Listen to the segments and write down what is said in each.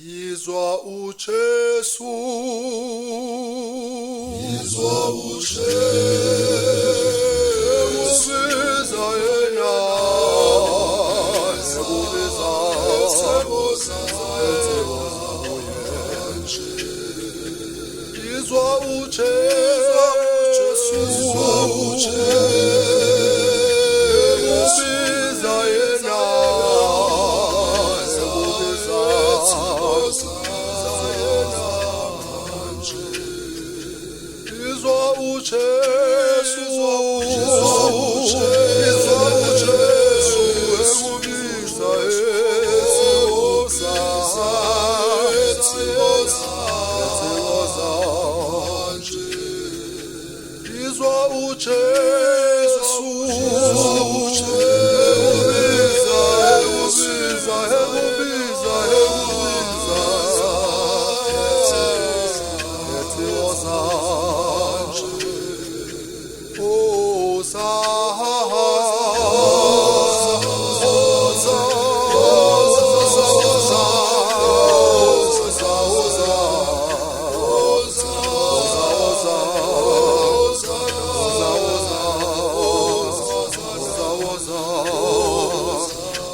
Yizwa uJesu, yizwa uJesu, ubiza yena, ubiza, yizwa uJesu, yizwa uJesu, ubiza yena.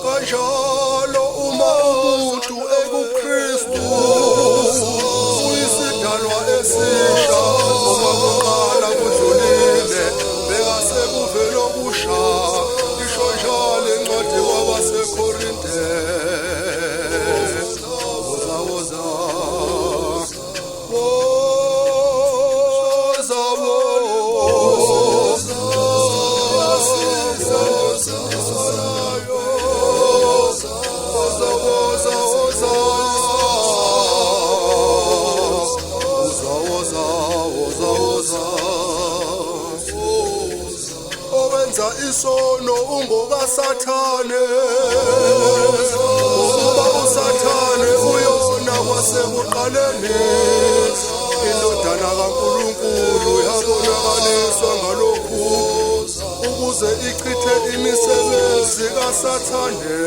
Kanjalo uma umuntu ekuKristu uyisidalwa esisha, okokuqala kudlulile bekasekuve lokusha. Isho njalo encwadi kwabaseKorinte. Woza woza owenza isono ungokaSathane, ngoba uSathane uyona kwasekuqaleni. Indodana kaNkulunkulu yabonakaliswa ngalokhu ukuze ichithe imisebenzi kaSathane.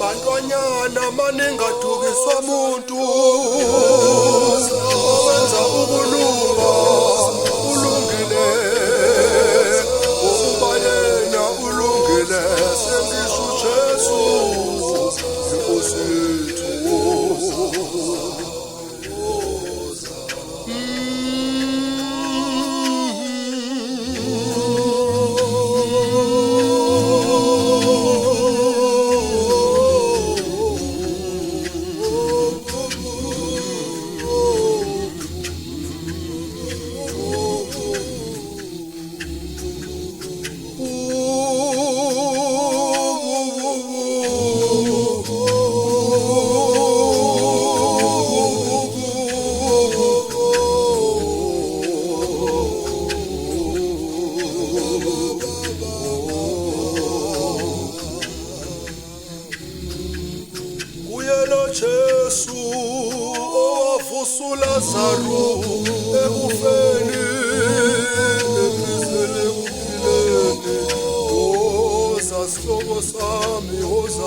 Bantwanyana maningadukiswa muntu owenza ukulunga ulungile, ukuba yena ulungile. Sengisho uJesu inkosi yethu. Jesu owavusa uLazaro ekufeni, ebizele ekuphileni. Woza sihlobo sami, woza.